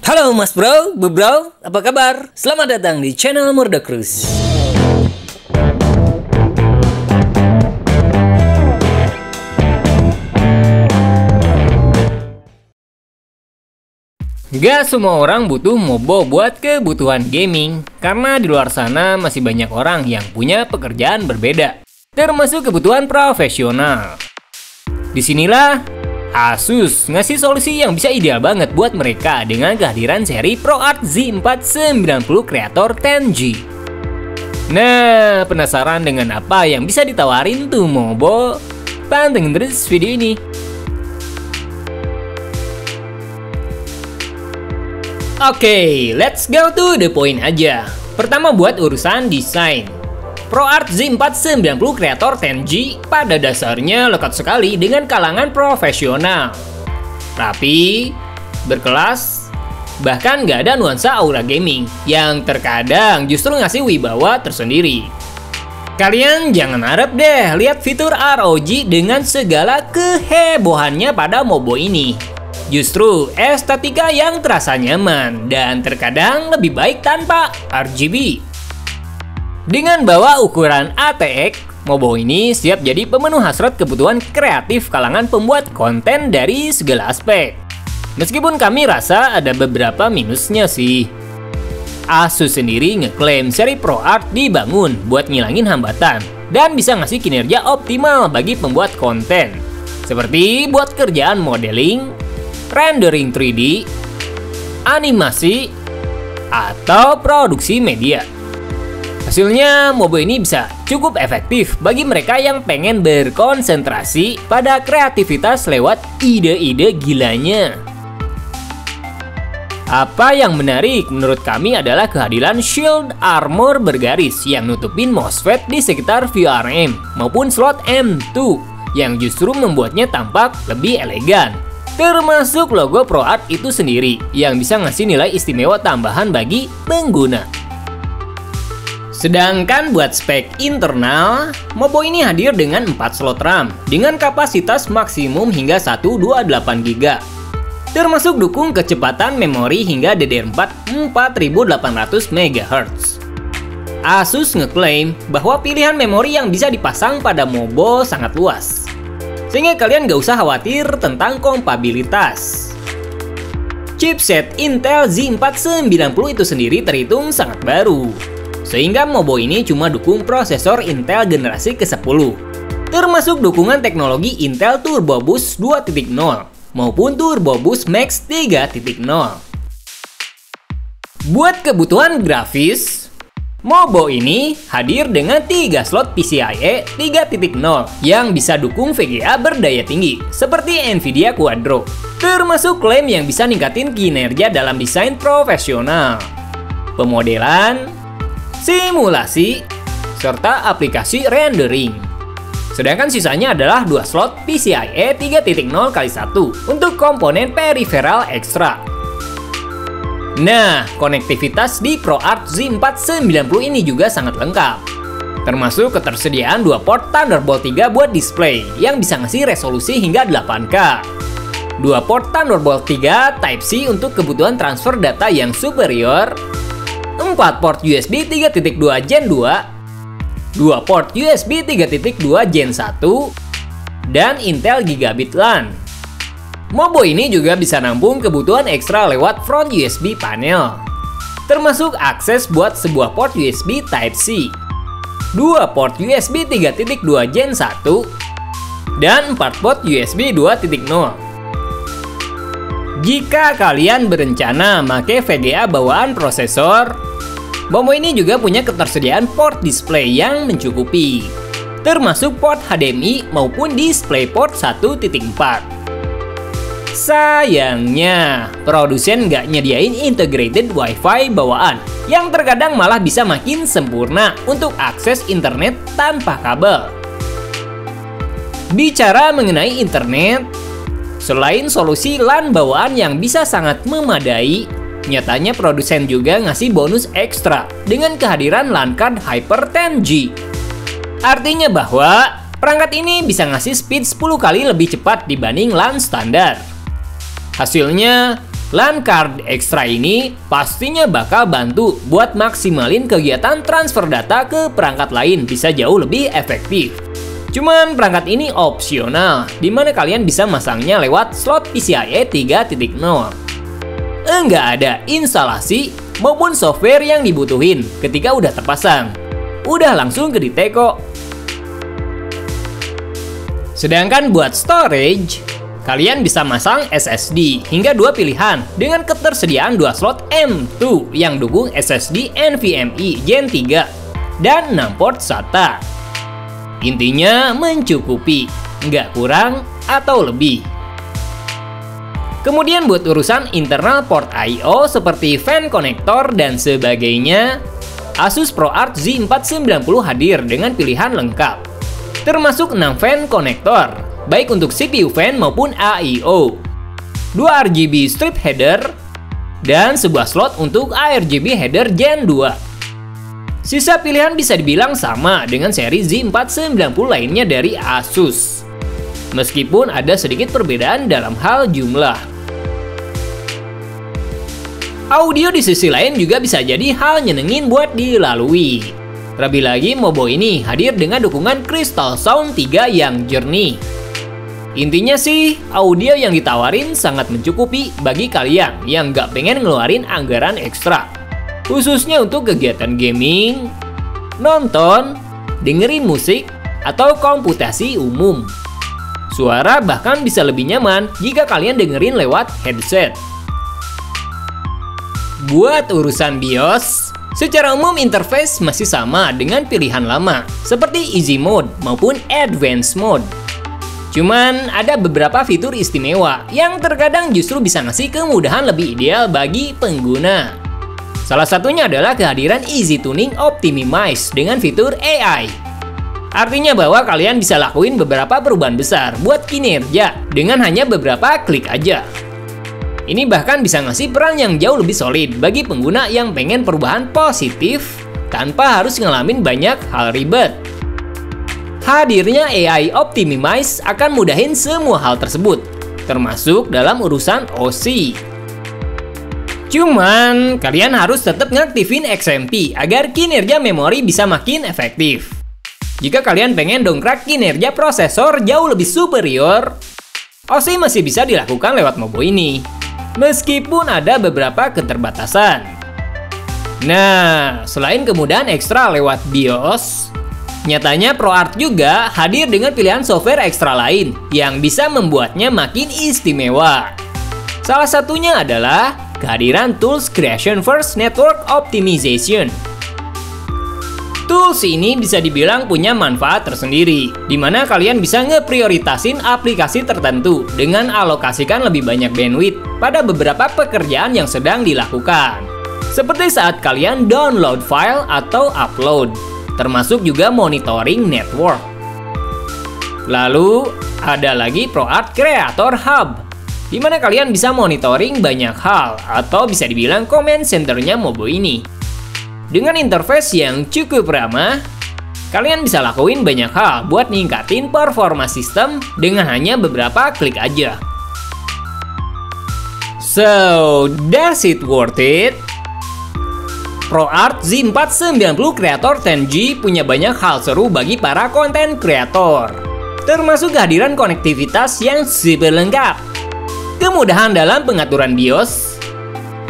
Halo Mas Bro, Bu Bro, apa kabar? Selamat datang di channel Murdacruise. Gak semua orang butuh MOBO buat kebutuhan gaming, karena di luar sana masih banyak orang yang punya pekerjaan berbeda, termasuk kebutuhan profesional. Disinilah Asus ngasih solusi yang bisa ideal banget buat mereka dengan kehadiran seri ProArt Z490 Creator 10G. Nah, penasaran dengan apa yang bisa ditawarin tuh MOBO? Pantengin terus video ini. Oke, let's go to the point aja. Pertama buat urusan desain. ProArt Z490 Creator 10G pada dasarnya lekat sekali dengan kalangan profesional. Rapi, berkelas, bahkan gak ada nuansa aura gaming yang terkadang justru ngasih wibawa tersendiri. Kalian jangan harap deh lihat fitur ROG dengan segala kehebohannya pada MOBO ini. Justru estetika yang terasa nyaman dan terkadang lebih baik tanpa RGB. Dengan bawa ukuran ATX, MOBO ini siap jadi pemenuh hasrat kebutuhan kreatif kalangan pembuat konten dari segala aspek. Meskipun kami rasa ada beberapa minusnya sih. Asus sendiri ngeklaim seri ProArt dibangun buat ngilangin hambatan dan bisa ngasih kinerja optimal bagi pembuat konten. Seperti buat kerjaan modeling, rendering 3D, animasi, atau produksi media. Hasilnya, MOBO ini bisa cukup efektif bagi mereka yang pengen berkonsentrasi pada kreativitas lewat ide-ide gilanya. Apa yang menarik menurut kami adalah kehadiran shield armor bergaris yang nutupin MOSFET di sekitar VRM maupun slot M2 yang justru membuatnya tampak lebih elegan. Termasuk logo ProArt itu sendiri yang bisa ngasih nilai istimewa tambahan bagi pengguna. Sedangkan buat spek internal, MOBO ini hadir dengan 4 slot RAM dengan kapasitas maksimum hingga 128GB. Termasuk dukung kecepatan memori hingga DDR4 4800 MHz. Asus ngeklaim bahwa pilihan memori yang bisa dipasang pada MOBO sangat luas, sehingga kalian gak usah khawatir tentang kompatibilitas. Chipset Intel Z490 itu sendiri terhitung sangat baru, sehingga MOBO ini cuma dukung prosesor Intel generasi ke-10, termasuk dukungan teknologi Intel Turbo Boost 2.0 maupun Turbo Boost Max 3.0. Buat kebutuhan grafis, MOBO ini hadir dengan 3 slot PCIe 3.0 yang bisa dukung VGA berdaya tinggi seperti Nvidia Quadro, termasuk klaim yang bisa ningkatin kinerja dalam desain profesional, pemodelan, simulasi, serta aplikasi rendering. Sedangkan sisanya adalah 2 slot PCIe 3.0x1 untuk komponen peripheral ekstra. Nah, konektivitas di ProArt Z490 ini juga sangat lengkap. Termasuk ketersediaan 2 port Thunderbolt 3 buat display yang bisa ngasih resolusi hingga 8K. 2 port Thunderbolt 3 Type-C untuk kebutuhan transfer data yang superior. 4 port USB 3.2 Gen 2. 2 port USB 3.2 Gen 1. Dan Intel Gigabit LAN. MOBO ini juga bisa nampung kebutuhan ekstra lewat front USB panel, termasuk akses buat sebuah port USB Type-C, 2 port USB 3.2 Gen 1, dan 4 port USB 2.0. Jika kalian berencana pakai VGA bawaan prosesor, MOBO ini juga punya ketersediaan port display yang mencukupi, termasuk port HDMI maupun DisplayPort 1.4. Sayangnya, produsen nggak nyediain integrated Wi-Fi bawaan yang terkadang malah bisa makin sempurna untuk akses internet tanpa kabel. Bicara mengenai internet, selain solusi LAN bawaan yang bisa sangat memadai, nyatanya produsen juga ngasih bonus ekstra dengan kehadiran LAN card Hyper 10G. Artinya bahwa perangkat ini bisa ngasih speed 10 kali lebih cepat dibanding LAN standar. Hasilnya, LAN card ekstra ini pastinya bakal bantu buat maksimalin kegiatan transfer data ke perangkat lain bisa jauh lebih efektif. Cuman perangkat ini opsional, dimana kalian bisa masangnya lewat slot PCIe 3.0. Enggak ada instalasi maupun software yang dibutuhin ketika udah terpasang. Udah langsung ke Diteko. Sedangkan buat storage, kalian bisa masang SSD hingga 2 pilihan dengan ketersediaan 2 slot M2 yang dukung SSD NVMe Gen 3 dan 6 port SATA. Intinya mencukupi, nggak kurang atau lebih. Kemudian buat urusan internal port I/O seperti fan konektor dan sebagainya, Asus ProArt Z490 hadir dengan pilihan lengkap, termasuk 6 fan konektor, baik untuk CPU fan maupun AIO, 2 RGB strip header, dan sebuah slot untuk ARGB header Gen 2. Sisa pilihan bisa dibilang sama dengan seri Z490 lainnya dari Asus, meskipun ada sedikit perbedaan dalam hal jumlah. Audio di sisi lain juga bisa jadi hal nyenengin buat dilalui. Terlebih lagi Mobo ini hadir dengan dukungan Crystal Sound 3 yang jernih. Intinya sih, audio yang ditawarin sangat mencukupi bagi kalian yang nggak pengen ngeluarin anggaran ekstra. Khususnya untuk kegiatan gaming, nonton, dengerin musik, atau komputasi umum. Suara bahkan bisa lebih nyaman jika kalian dengerin lewat headset. Buat urusan BIOS, secara umum interface masih sama dengan pilihan lama, seperti Easy Mode maupun Advanced Mode. Cuman ada beberapa fitur istimewa yang terkadang justru bisa ngasih kemudahan lebih ideal bagi pengguna. Salah satunya adalah kehadiran Easy Tuning Optimize dengan fitur AI. Artinya bahwa kalian bisa lakuin beberapa perubahan besar buat kinerja dengan hanya beberapa klik aja. Ini bahkan bisa ngasih peran yang jauh lebih solid bagi pengguna yang pengen perubahan positif tanpa harus ngalamin banyak hal ribet. Hadirnya AI Optimize akan mudahin semua hal tersebut, termasuk dalam urusan OC. Cuman, kalian harus tetap ngaktifin XMP agar kinerja memori bisa makin efektif. Jika kalian pengen dongkrak kinerja prosesor jauh lebih superior, OC masih bisa dilakukan lewat Mobo ini, meskipun ada beberapa keterbatasan. Nah, selain kemudahan ekstra lewat BIOS, nyatanya ProArt juga hadir dengan pilihan software ekstra lain yang bisa membuatnya makin istimewa. Salah satunya adalah kehadiran tools Creation First Network Optimization. Tools ini bisa dibilang punya manfaat tersendiri, di mana kalian bisa ngeprioritasin aplikasi tertentu dengan alokasikan lebih banyak bandwidth pada beberapa pekerjaan yang sedang dilakukan. Seperti saat kalian download file atau upload, termasuk juga monitoring network. Lalu, ada lagi ProArt Creator Hub, di mana kalian bisa monitoring banyak hal atau bisa dibilang command centernya Mobo ini. Dengan interface yang cukup ramah, kalian bisa lakuin banyak hal buat ningkatin performa sistem dengan hanya beberapa klik aja. So, does it worth it? ProArt Z490 Creator 10G punya banyak hal seru bagi para konten kreator, termasuk kehadiran konektivitas yang super lengkap, kemudahan dalam pengaturan BIOS,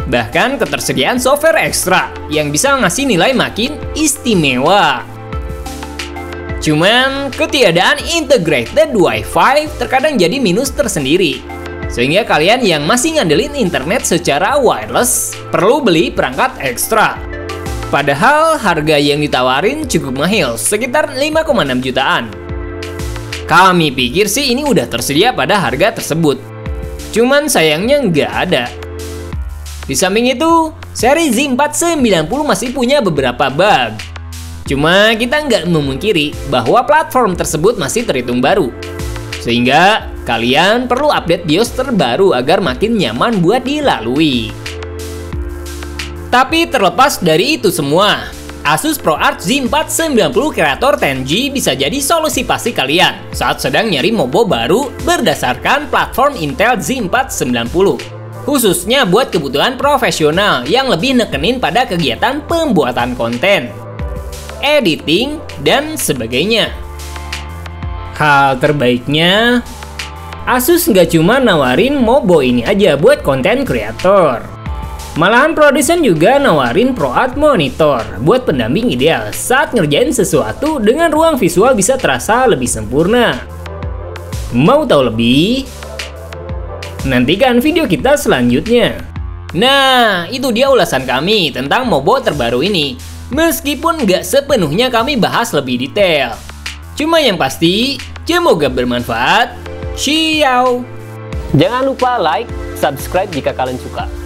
bahkan ketersediaan software ekstra yang bisa ngasih nilai makin istimewa. Cuman, ketiadaan integrated Wi-Fi terkadang jadi minus tersendiri, sehingga kalian yang masih ngandelin internet secara wireless perlu beli perangkat ekstra. Padahal harga yang ditawarin cukup mahal, sekitar 5,6 jutaan. Kami pikir sih ini udah tersedia pada harga tersebut, cuman sayangnya nggak ada. Di samping itu, seri Z490 masih punya beberapa bug. Cuma kita nggak memungkiri bahwa platform tersebut masih terhitung baru. Sehingga kalian perlu update BIOS terbaru agar makin nyaman buat dilalui. Tapi terlepas dari itu semua, Asus ProArt Z490 Creator 10G bisa jadi solusi pasti kalian saat sedang nyari Mobo baru berdasarkan platform Intel Z490. khususnya buat kebutuhan profesional yang lebih nekenin pada kegiatan pembuatan konten, editing, dan sebagainya. Hal terbaiknya, Asus nggak cuma nawarin Mobo ini aja buat konten kreator. Malahan produsen juga nawarin ProArt Monitor buat pendamping ideal saat ngerjain sesuatu dengan ruang visual bisa terasa lebih sempurna. Mau tahu lebih? Nantikan video kita selanjutnya. Nah, itu dia ulasan kami tentang Mobo terbaru ini. Meskipun nggak sepenuhnya kami bahas lebih detail. Cuma yang pasti, semoga bermanfaat. Ciao! Jangan lupa like, subscribe jika kalian suka.